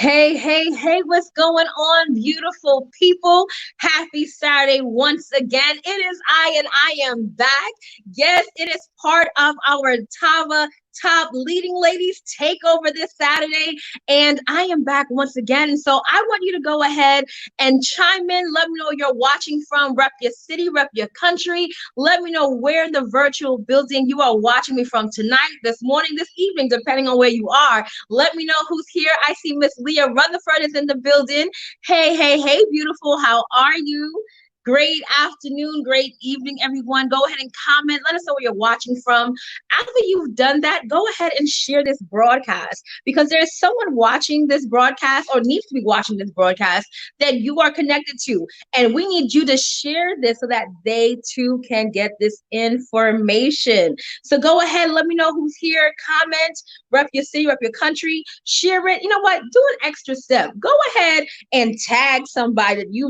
Hey, what's going on, beautiful people? Happy Saturday once again. It is and I am back. Yes, it is part of our Tava Top Leading Ladies takeover this Saturday, and I am back once again. And so I want you to go ahead and chime in. Let me know where you're watching from. Rep your city, rep your country. Let me know where in the virtual building you are watching me from tonight, this morning, this evening, depending on where you are. Let me know who's here. I see Miss Leah Rutherford is in the building. Hey, beautiful. How are you? Great afternoon, great evening, everyone. Go ahead and comment. Let us know where you're watching from. After you've done that, go ahead and share this broadcast because there's someone watching this broadcast or needs to be watching this broadcast that you are connected to. And we need you to share this so that they too can get this information. So go ahead, let me know who's here. Comment, rep your city, rep your country, share it. You know what? Do an extra step. Go ahead and tag somebody that you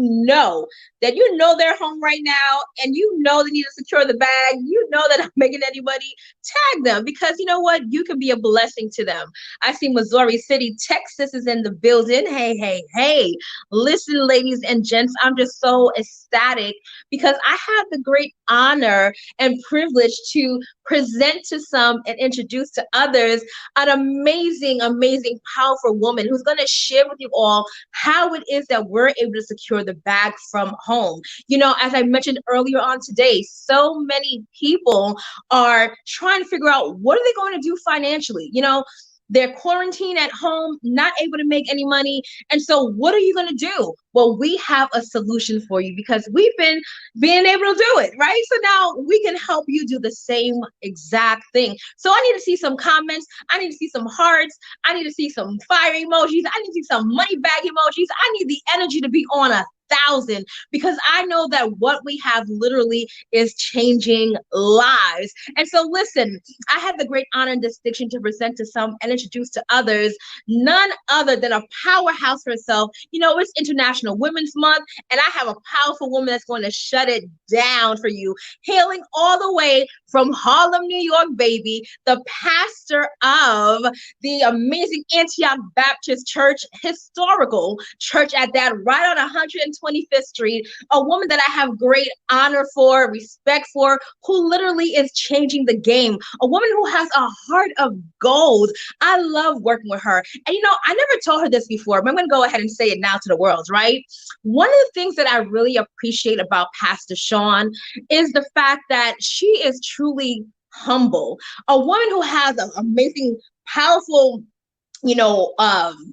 know they're home right now and you know they need to secure the bag. You know that I'm making anybody tag them because you know what? You can be a blessing to them. I see Missouri City, Texas is in the building. Hey. Listen, ladies and gents, I'm just so ecstatic because I have the great honor and privilege to present to some and introduce to others an amazing, powerful woman who's going to share with you all how it is that we're able to secure the bag from home. You know, as I mentioned earlier on today, so many people are trying to figure out what are they going to do financially. You know, they're quarantined at home, not able to make any money. And so what are you going to do? Well, we have a solution for you because we've been being able to do it, right? So now we can help you do the same exact thing. So I need to see some comments. I need to see some hearts. I need to see some fire emojis. I need to see some money bag emojis. I need the energy to be on 1,000 because I know that what we have literally is changing lives. And so listen, I had the great honor and distinction to present to some and introduce to others none other than a powerhouse herself. You know, it's International Women's Month, and I have a powerful woman that's going to shut it down for you, hailing all the way from Harlem, New York, baby, the pastor of the amazing Antioch Baptist Church, historical church at that, right on 125th Street, a woman that I have great honor for, respect for, who literally is changing the game, a woman who has a heart of gold. I love working with her. And you know, I never told her this before, but I'm going to go ahead and say it now to the world, right? One of the things that I really appreciate about Pastor Sean is the fact that she is truly humble, a woman who has an amazing, powerful,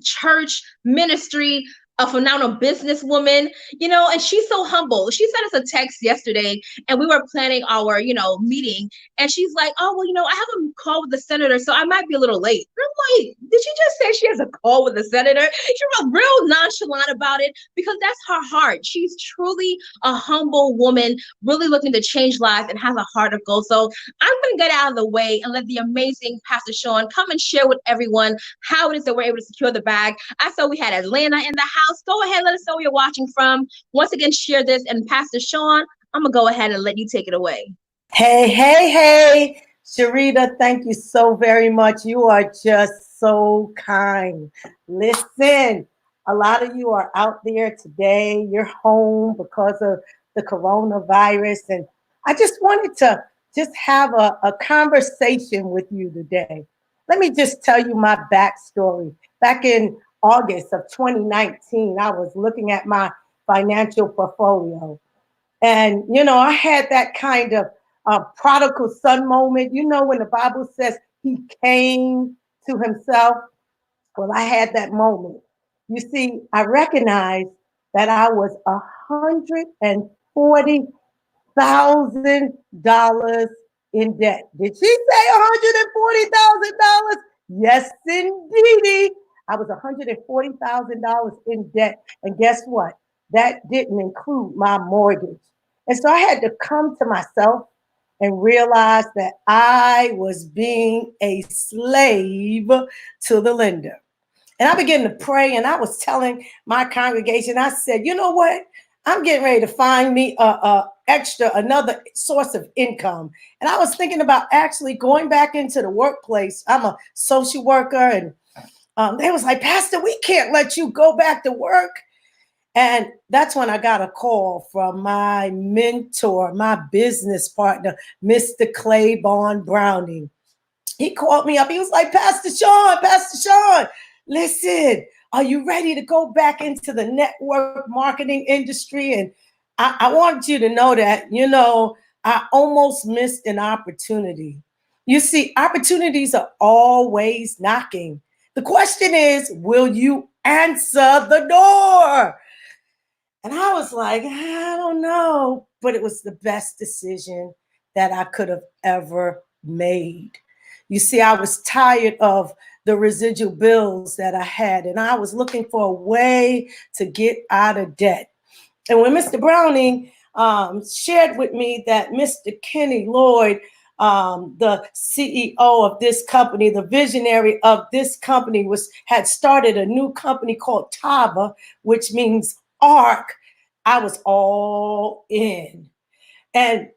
church ministry, a phenomenal businesswoman, and she's so humble. She sent us a text yesterday and we were planning our, meeting. And she's like, oh, well, I have a call with the senator, so I might be a little late. And I'm like, did you just say she has a call with the senator? She was real nonchalant about it because that's her heart. She's truly a humble woman, really looking to change lives and has a heart of gold. So I'm going to get out of the way and let the amazing Pastor Sean come and share with everyone how it is that we're able to secure the bag. I saw we had Atlanta in the house. Go ahead, let us know where you're watching from. Once again, share this. And Pastor Sean, I'm going to go ahead and let you take it away. Hey. Sharita, thank you so very much. You are just so kind. Listen, a lot of you are out there today. You're home because of the coronavirus. And I just wanted to just have a conversation with you today. Let me just tell you my backstory. Back in August of 2019, I was looking at my financial portfolio. And, I had that kind of prodigal son moment. When the Bible says he came to himself. Well, I had that moment. You see, I recognized that I was $140,000 in debt. Did she say $140,000? Yes, indeedy. I was $140,000 in debt. And guess what? That didn't include my mortgage. And so I had to come to myself and realize that I was being a slave to the lender. And I began to pray, and I was telling my congregation, I said, you know what? I'm getting ready to find me another source of income. And I was thinking about actually going back into the workplace. I'm a social worker, and They was like, Pastor, we can't let you go back to work. And that's when I got a call from my mentor, my business partner, Mr. Claiborne Browning. He called me up. He was like, Pastor Sean, listen, are you ready to go back into the network marketing industry? And I want you to know that, I almost missed an opportunity. You see, opportunities are always knocking. The question is, will you answer the door? And I was like, I don't know. But it was the best decision that I could have ever made. You see, I was tired of the residual bills that I had, and I was looking for a way to get out of debt. And when Mr. Browning shared with me that Mr. Kenny Lloyd, the CEO of this company, the visionary of this company, had started a new company called Tava, which means ark, I was all in. And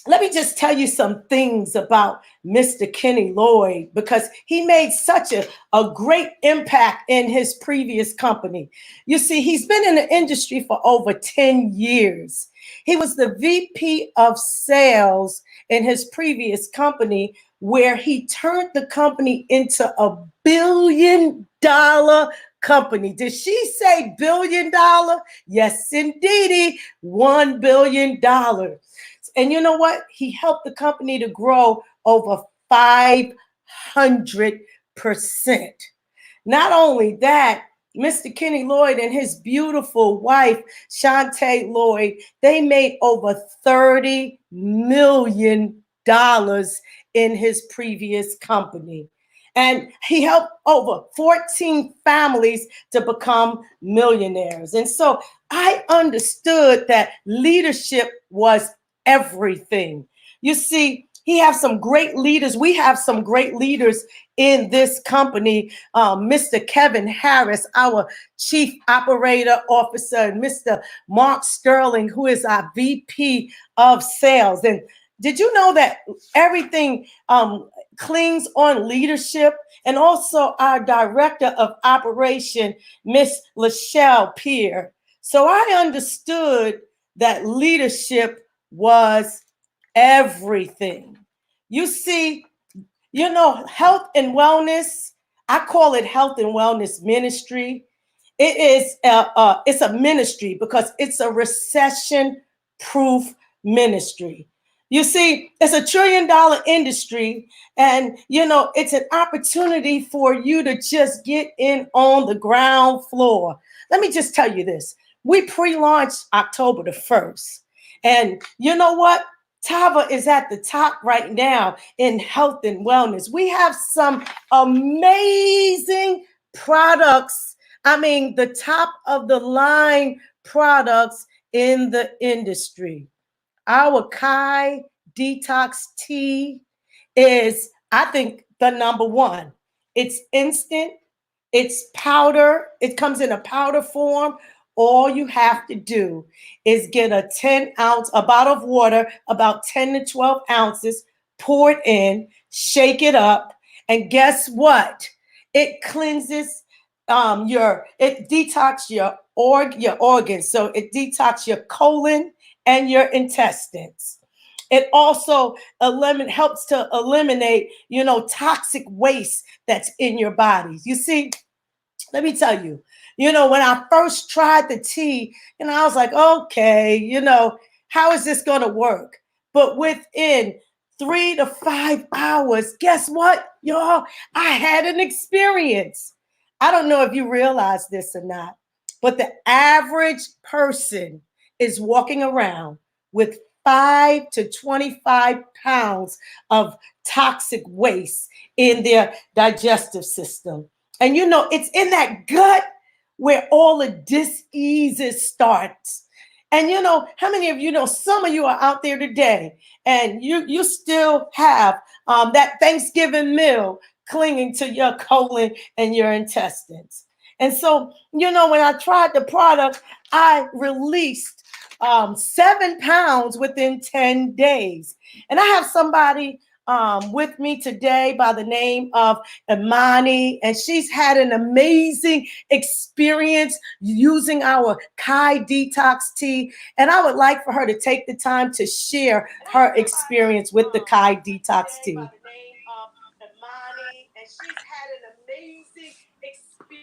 let me just tell you some things about Mr. Kenny Lloyd, because he made such a great impact in his previous company. You see, he's been in the industry for over 10 years. He was the VP of sales in his previous company, where he turned the company into a $1 billion company. Did she say $1 billion? Yes, indeedy, $1 billion. And you know what? He helped the company to grow over 500%. Not only that, Mr. Kenny Lloyd and his beautiful wife, Shantae Lloyd, they made over $30 million in his previous company. And he helped over 14 families to become millionaires. And so I understood that leadership was everything. You see, he has some great leaders. We have some great leaders in this company. Mr. Kevin Harris, our Chief Operator Officer, and Mr. Mark Sterling, who is our VP of Sales. And did you know that everything clings on leadership? And also our Director of Operation, Miss Lachelle Peer. So I understood that leadership was everything. You see, health and wellness, I call it health and wellness ministry. It's a ministry because it's a recession-proof ministry. You see, it's a $1 trillion industry, and it's an opportunity for you to just get in on the ground floor. Let me just tell you this. We pre-launched October the 1st. And you know what? Tava is at the top right now in health and wellness. We have some amazing products. I mean, the top of the line products in the industry. Our Kai Detox Tea is, I think, the number one. It's instant. It's powder. It comes in a powder form. All you have to do is get a 10-ounce, a bottle of water, about 10 to 12 ounces, pour it in, shake it up, and guess what? It cleanses it detox your organs. So it detox your colon and your intestines. It also helps to eliminate, toxic waste that's in your body. You see, let me tell you, when I first tried the tea, I was like, okay, how is this going to work? But within 3 to 5 hours, guess what, y'all? I had an experience. I don't know if you realize this or not, but the average person is walking around with 5 to 25 pounds of toxic waste in their digestive system. And it's in that gut where all the diseases starts. And how many of you know, some of you are out there today and you still have that Thanksgiving meal clinging to your colon and your intestines. And so, when I tried the product, I released 7 pounds within 10 days. And I have somebody with me today by the name of Imani, and she's had an amazing experience using our Kai Detox Tea. And I would like for her to take the time to share her experience with the Kai Detox Tea.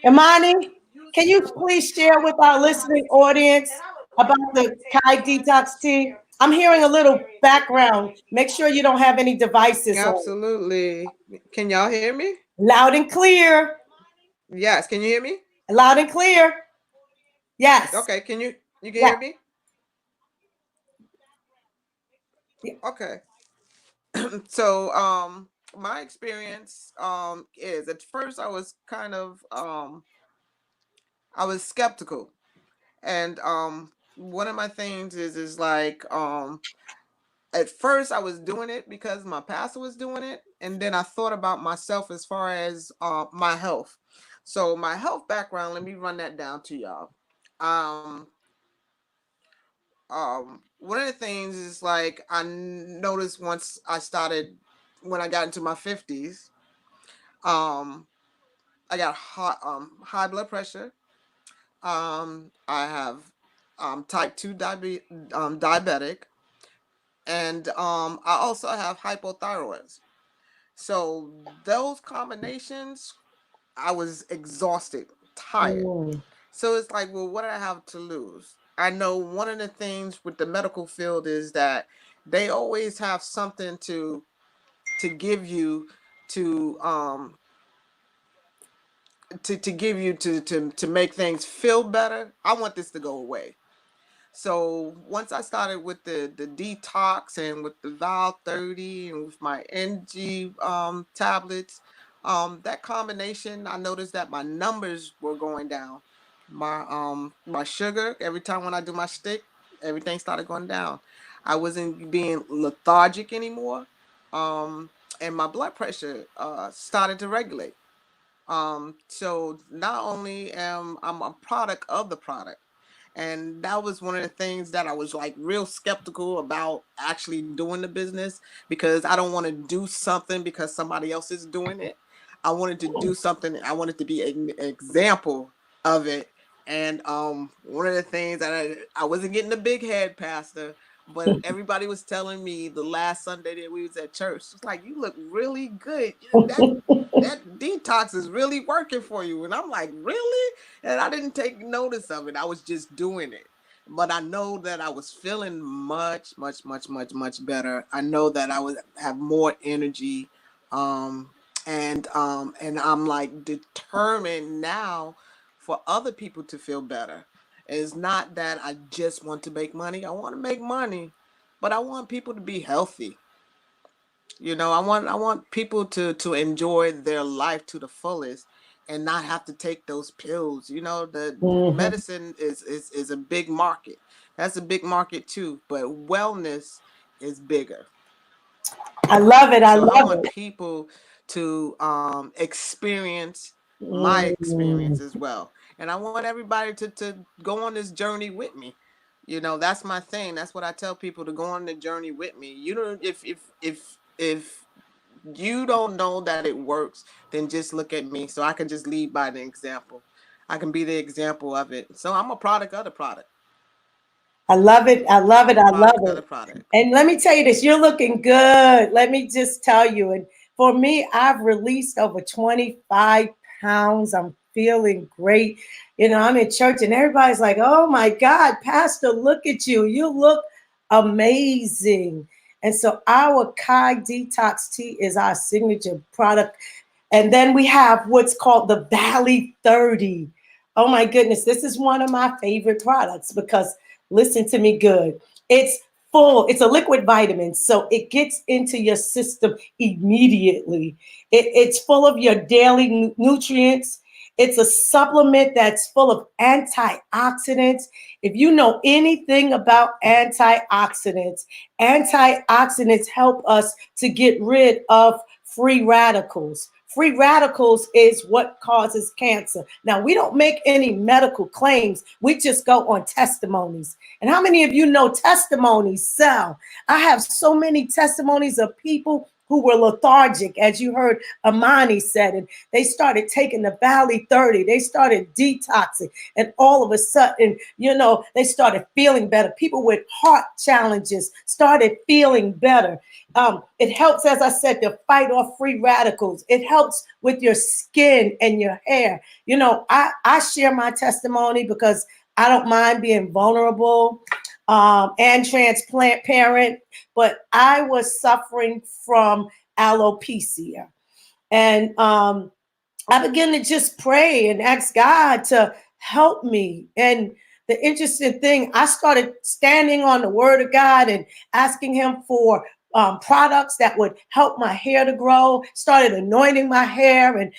Imani, can you please share with our listening audience about the Kai Detox Tea? I'm hearing a little background. Make sure you don't have any devices on. Absolutely. Can y'all hear me? Loud and clear. Yes. Can you hear me? Loud and clear. Yes. Okay. You can Yeah. hear me? Okay. So my experience is at first I was kind of I was skeptical. And one of my things is like at first I was doing it because my pastor was doing it, and then I thought about myself as far as my health. So my health background, let me run that down to y'all. Um, One of the things is like I noticed once I started when I got into my 50s, um, I got high blood pressure. I have type 2 diabetic, and I also have hypothyroid. So those combinations, I was exhausted, tired. Mm. So it's like, well, what do I have to lose? I know one of the things with the medical field is that they always have something to give you to to give you to make things feel better. I want this to go away. So once I started with the detox and with the Val 30 and with my energy tablets, that combination, I noticed that my numbers were going down. My sugar, every time when I do my stick, everything started going down. I wasn't being lethargic anymore. Um, and my blood pressure started to regulate. So not only am I'm a product of the product, and that was one of the things that I was like real skeptical about actually doing the business, because I don't want to do something because somebody else is doing it. I wanted to do something. I wanted to be an example of it. And one of the things that I wasn't getting a big head, Pastor, but everybody was telling me the last Sunday that we was at church, it's like, you look really good. That detox is really working for you. And I'm like, really? And I didn't take notice of it. I was just doing it. But I know that I was feeling much better. I know that I would have more energy. Um, and I'm like determined now for other people to feel better. It's not that I just want to make money. I want to make money, but I want people to be healthy. I want people to enjoy their life to the fullest and not have to take those pills. The Mhm. medicine is a big market. That's a big market too, but wellness is bigger. I love it. I So I love want it. people to experience my experience Mm. as well. And I want everybody to go on this journey with me. That's my thing. That's what I tell people, to go on the journey with me. You know, if you don't know that it works, then just look at me so I can just lead by the example. I can be the example of it. So I'm a product of the product. I love it. I love it. I'm a I love product of the it. product. And let me tell you this, you're looking good. Let me just tell you. And for me, I've released over 25 pounds. I'm feeling great. I'm in church and everybody's like, oh my God, Pastor, look at you. You look amazing. And so our Kai Detox Tea is our signature product. And then we have what's called the Valley 30. Oh my goodness, this is one of my favorite products because listen to me good. It's full, it's a liquid vitamin, so it gets into your system immediately. It's full of your daily nutrients. It's a supplement that's full of antioxidants. If you know anything about antioxidants help us to get rid of free radicals. Free radicals is what causes cancer. Now, we don't make any medical claims. We just go on testimonies. And how many of you know testimonies sell? I have so many testimonies of people who were lethargic, as you heard Amani said, and they started taking the Valley 30. They started detoxing, and all of a sudden, they started feeling better. People with heart challenges started feeling better. It helps, as I said, to fight off free radicals. It helps with your skin and your hair. I share my testimony because I don't mind being vulnerable and transparent, but I was suffering from alopecia. And I began to just pray and ask God to help me. And the interesting thing, I started standing on the word of God and asking him for products that would help my hair to grow, started anointing my hair and,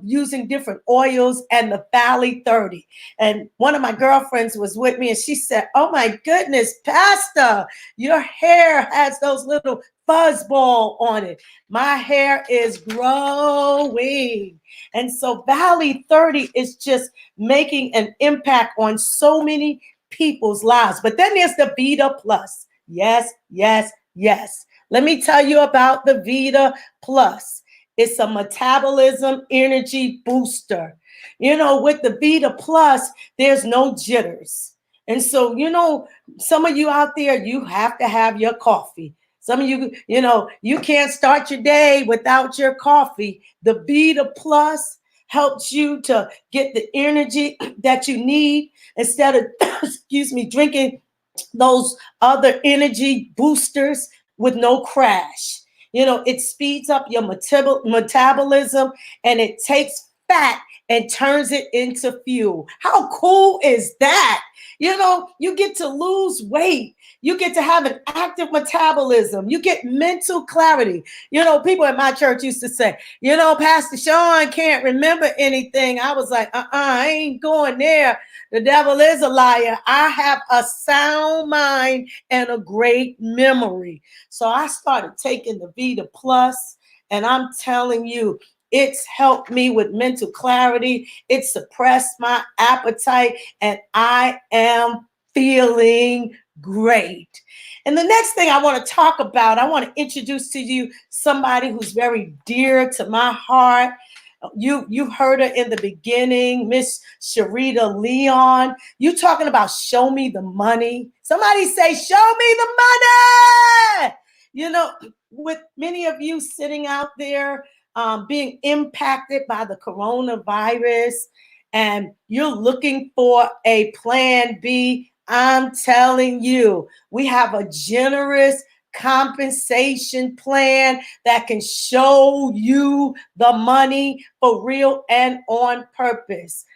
using different oils and the Valley 30. And one of my girlfriends was with me and she said, "Oh my goodness, Pastor, your hair has those little fuzzball on it. My hair is growing." And so Valley 30 is just making an impact on so many people's lives. But then there's the Vita Plus. Yes, yes, yes. Let me tell you about the Vita Plus. It's a metabolism energy booster. With the Vita Plus, there's no jitters. And so, some of you out there, you have to have your coffee. Some of you, you can't start your day without your coffee. The Vita Plus helps you to get the energy that you need instead of, drinking those other energy boosters with no crash. It speeds up your metabolism and it takes fat and turns it into fuel. How cool is that? You get to lose weight. You get to have an active metabolism. You get mental clarity. People at my church used to say, Pastor Sean can't remember anything. I was like, I ain't going there. The devil is a liar. I have a sound mind and a great memory. So I started taking the Vita Plus, and I'm telling you, it's helped me with mental clarity. It suppressed my appetite, and I am feeling great. And the next thing I want to talk about, I want to introduce to you somebody who's very dear to my heart. You heard her in the beginning, Miss Sharita Leon. You talking about show me the money. Somebody say, show me the money. With many of you sitting out there being impacted by the coronavirus and you're looking for a plan B, I'm telling you, we have a generous compensation plan that can show you the money for real and on purpose.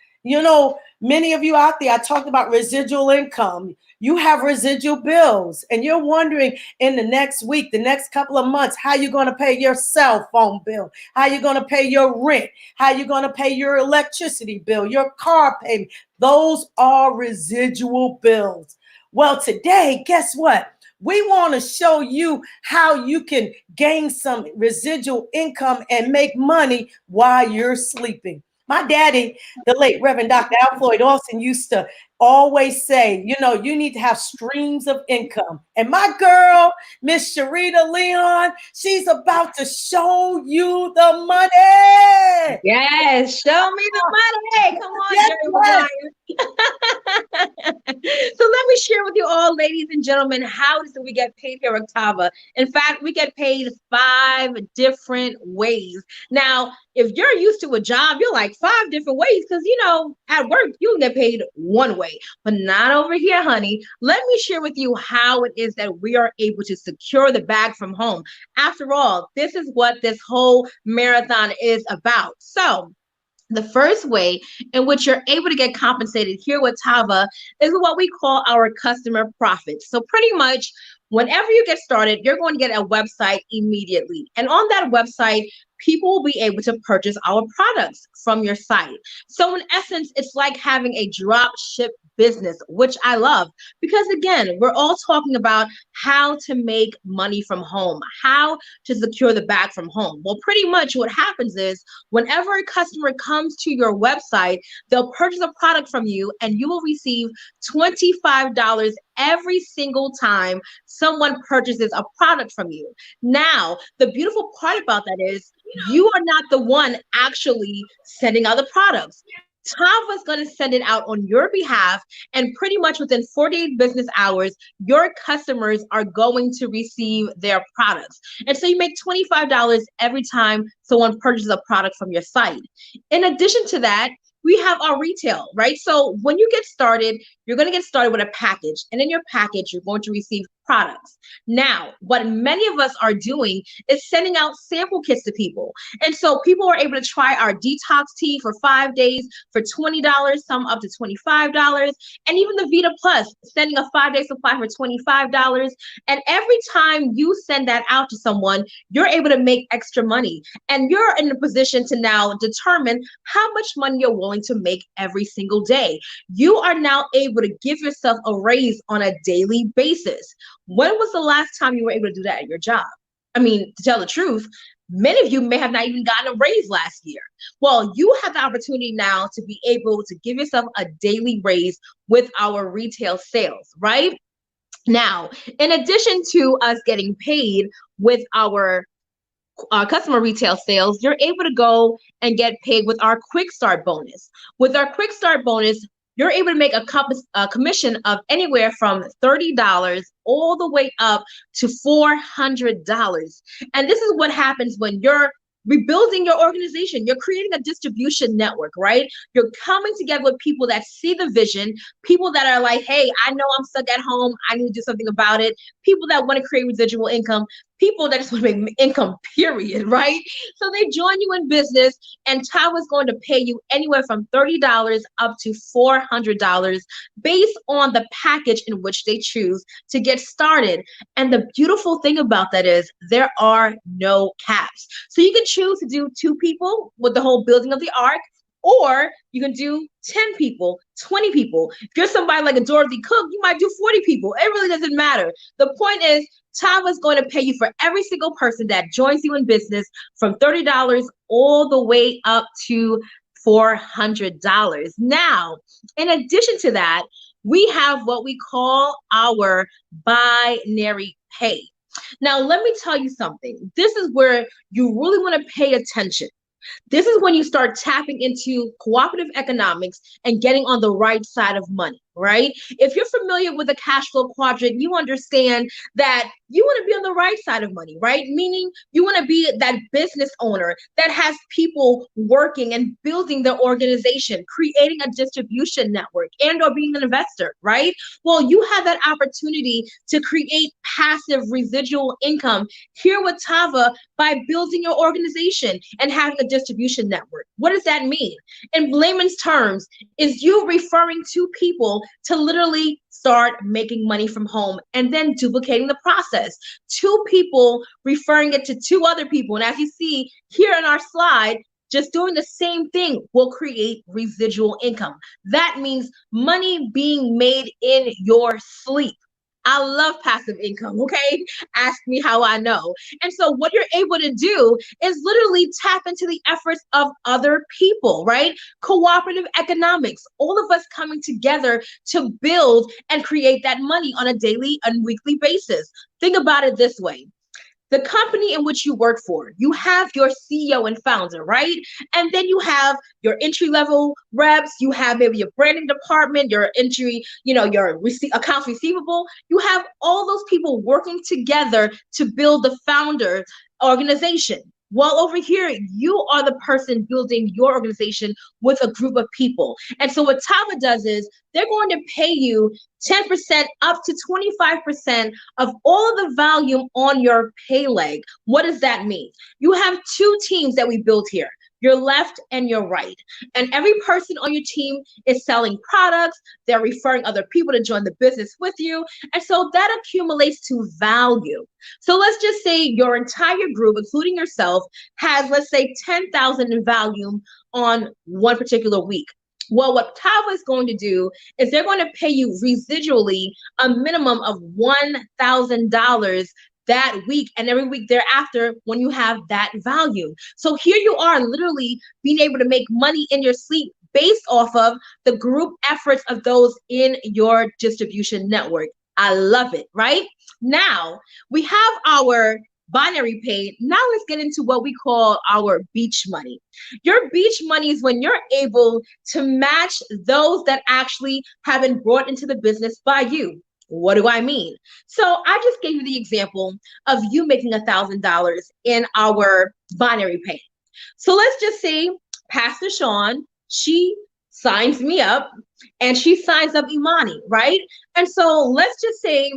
Many of you out there, I talked about residual income. You have residual bills and you're wondering in the next week, the next couple of months, how you're going to pay your cell phone bill, how you're going to pay your rent, how you're going to pay your electricity bill, your car payment. Those are residual bills. Well, today, guess what? We want to show you how you can gain some residual income and make money while you're sleeping. My daddy, the late Reverend Dr. Al Floyd Austin, used to always say, you need to have streams of income. And my girl, Miss Sharita Leon, she's about to show you the money. Yes, show me the money. Come on, yes, Jerry. So let me share with you all, ladies and gentlemen, how do we get paid here at Octava? In fact, we get paid 5 different ways. Now, if you're used to a job, you're like 5 different ways because, at work, you can get paid one way, but not over here, honey. Let me share with you how it is that we are able to secure the bag from home. After all, this is what this whole marathon is about. So, the first way in which you're able to get compensated here with Tava is what we call our customer profits. So pretty much whenever you get started, you're going to get a website immediately. And on that website, people will be able to purchase our products from your site. So in essence, it's like having a drop ship business, which I love because, again, we're all talking about how to make money from home, how to secure the bag from home. Well, pretty much what happens is whenever a customer comes to your website, they'll purchase a product from you and you will receive $25 every single time someone purchases a product from you. Now, the beautiful part about that is you are not the one actually sending out the products. Tava's going to send it out on your behalf, and pretty much within 48 business hours, your customers are going to receive their products. And so you make $25 every time someone purchases a product from your site. In addition to that, we have our retail, right? So when you get started, you're going to get started with a package, and in your package, you're going to receive products. Now, what many of us are doing is sending out sample kits to people. And so people are able to try our detox tea for 5 days for $20, some up to $25, and even the Vita Plus, sending a 5-day supply for $25. And every time you send that out to someone, you're able to make extra money. And you're in a position to now determine how much money you're willing to make every single day. You are now able to give yourself a raise on a daily basis. When was the last time you were able to do that at your job? I mean, to tell the truth, many of you may have not even gotten a raise last year. Well, you have the opportunity now to be able to give yourself a daily raise with our retail sales, right? Now, in addition to us getting paid with our customer retail sales, you're able to go and get paid with our quick start bonus. With our quick start bonus, you're able to make a commission of anywhere from $30 all the way up to $400. And this is what happens when you're rebuilding your organization. You're creating a distribution network, right? You're coming together with people that see the vision, people that are like, hey, I know I'm stuck at home. I need to do something about it. People that want to create residual income, people that just want to make income, period, right? So they join you in business, and Tava is going to pay you anywhere from $30 up to $400 based on the package in which they choose to get started. And the beautiful thing about that is there are no caps. So you can choose to do 2 people with the whole building of the ark, or you can do 10 people, 20 people. If you're somebody like a Dorothy Cook, you might do 40 people. It really doesn't matter. The point is, Tava is going to pay you for every single person that joins you in business from $30 all the way up to $400. Now, in addition to that, we have what we call our binary pay. Now, let me tell you something. This is where you really want to pay attention. This is when you start tapping into cooperative economics and getting on the right side of money, right? If you're familiar with the cash flow quadrant, you understand that you want to be on the right side of money, right? Meaning you want to be that business owner that has people working and building their organization, creating a distribution network, and or being an investor, right? Well, you have that opportunity to create passive residual income here with Tava by building your organization and having a distribution network. What does that mean? In layman's terms, is you referring to people to literally start making money from home and then duplicating the process. 2 people referring it to 2 other people. And as you see here on our slide, just doing the same thing will create residual income. That means money being made in your sleep. I love passive income, okay? Ask me how I know. And so what you're able to do is literally tap into the efforts of other people, right? Cooperative economics, all of us coming together to build and create that money on a daily and weekly basis. Think about it this way. The company in which you work for, you have your CEO and founder, right? And then you have your entry-level reps, you have maybe your branding department, your entry, your accounts receivable. You have all those people working together to build the founder organization. Well, over here, you are the person building your organization with a group of people. And so what Tava does is they're going to pay you 10% up to 25% of all of the volume on your pay leg. What does that mean? You have 2 teams that we built here, your left and your right. And every person on your team is selling products. They're referring other people to join the business with you. And so that accumulates to value. So let's just say your entire group, including yourself, has, let's say, 10,000 in volume on one particular week. Well, what Tava is going to do is they're going to pay you residually a minimum of $1,000 that week and every week thereafter when you have that value. So here you are literally being able to make money in your sleep based off of the group efforts of those in your distribution network. I love it, right? Now we have our binary pay. Now let's get into what we call our beach money. Your beach money is when you're able to match those that actually have been brought into the business by you. What do I mean? So I just gave you the example of you making $1,000 in our binary pay. So let's just say Pastor Sean, she signs me up and she signs up Imani, right? And so let's just say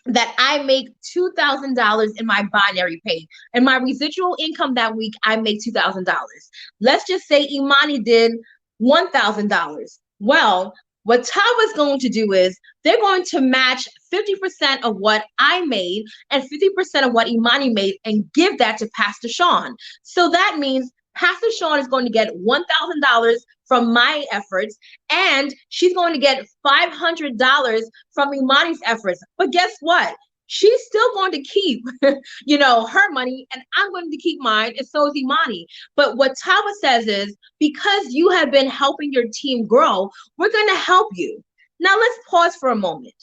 that I make $2,000 in my binary pay, and my residual income that week, I make $2,000. Let's just say Imani did $1,000. Well, what Tawa's going to do is they're going to match 50% of what I made and 50% of what Imani made and give that to Pastor Sean. So that means Pastor Sean is going to get $1,000 from my efforts, and she's going to get $500 from Imani's efforts. But guess what? She's still going to keep, her money, and I'm going to keep mine, and so is Imani. But what Tawa says is, because you have been helping your team grow, we're going to help you. Now let's pause for a moment.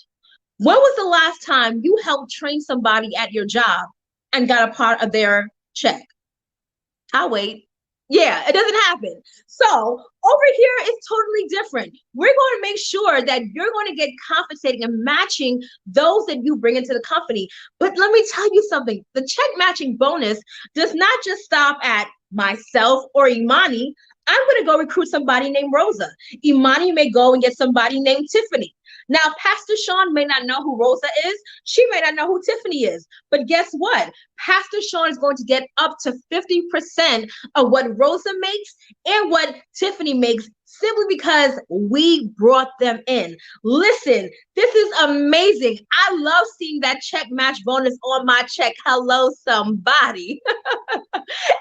When was the last time you helped train somebody at your job and got a part of their check? I'll wait. Yeah, it doesn't happen. So over here, it's totally different. We're going to make sure that you're going to get compensating and matching those that you bring into the company. But let me tell you something. The check matching bonus does not just stop at myself or Imani. I'm going to go recruit somebody named Rosa. Imani may go and get somebody named Tiffany. Now, Pastor Sean may not know who Rosa is. She may not know who Tiffany is. But guess what? Pastor Sean is going to get up to 50% of what Rosa makes and what Tiffany makes simply because we brought them in. Listen, this is amazing. I love seeing that check match bonus on my check. Hello, somebody.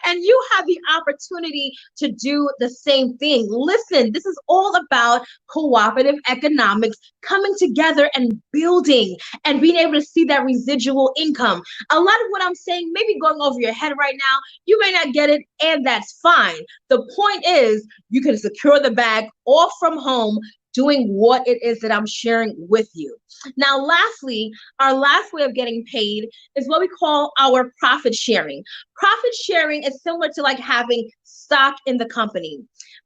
And you have the opportunity to do the same thing. Listen, this is all about cooperative economics coming together and building and being able to see that residual income. A lot of what I'm saying may be going over your head right now. You may not get it, and that's fine. The point is, you can secure the bag off from home doing what it is that I'm sharing with you. Now, lastly, our last way of getting paid is what we call our profit sharing. Profit sharing is similar to like having stock in the company.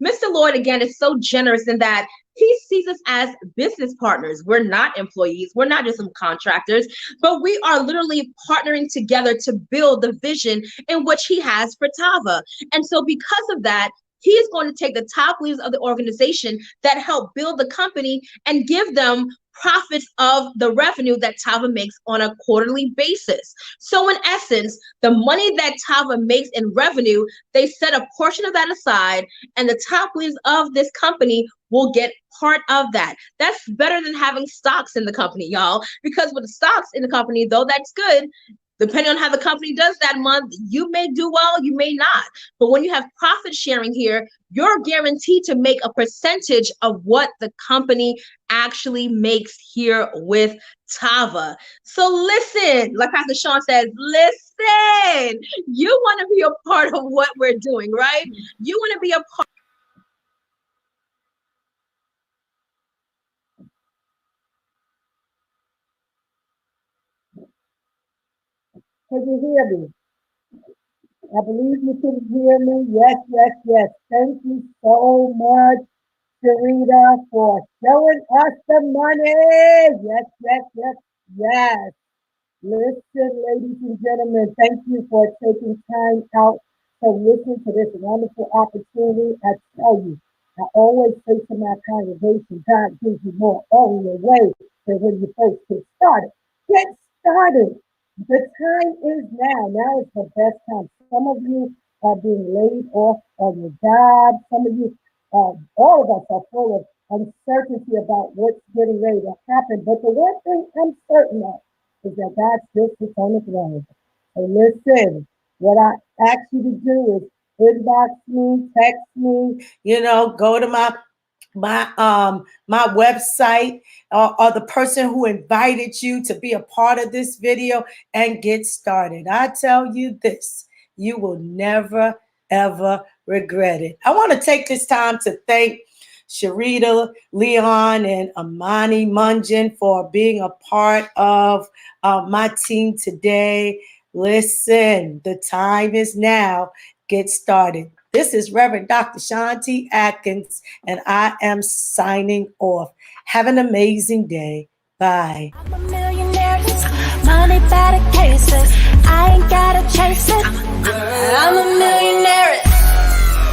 Mr. Lloyd, again, is so generous in that he sees us as business partners. We're not employees. We're not just some contractors, but we are literally partnering together to build the vision in which he has for Tava. And so because of that, he is going to take the top leaders of the organization that help build the company and give them profits of the revenue that Tava makes on a quarterly basis. So in essence, the money that Tava makes in revenue, they set a portion of that aside, and the top leaders of this company will get part of that. That's better than having stocks in the company, y'all, because with the stocks in the company, though that's good, depending on how the company does that month, you may do well, you may not. But when you have profit sharing here, you're guaranteed to make a percentage of what the company actually makes here with Tava. So listen, like Pastor Sean says, listen, you want to be a part of what we're doing, right? You want to be a part. Can you hear me? I believe you can hear me. Yes, yes, yes. Thank you so much, Sharita, for showing us the money. Yes, yes, yes, yes. Listen, ladies and gentlemen, thank you for taking time out to listen to this wonderful opportunity. I tell you, I always say to my congregation, God gives you more on your way than when you first get started. Get started. The time is now. Now is the best time. Some of you are being laid off on your job. Some of you, all of us are full of uncertainty about what's getting ready to happen. But the one thing I'm certain of is that God still sits on the throne. So listen, what I ask you to do is inbox me, text me, go to my my website, or the person who invited you to be a part of this video, and get started. I tell you this, you will never ever regret it. I want to take this time to thank Sharita Leon and Amani Munjan for being a part of my team today. Listen, the time is now. Get started. This is Reverend Dr. Shanti Atkins, and I am signing off. Have an amazing day. Bye. I'm a millionaire, money by the cases. I ain't gotta chase it. I'm a millionaire.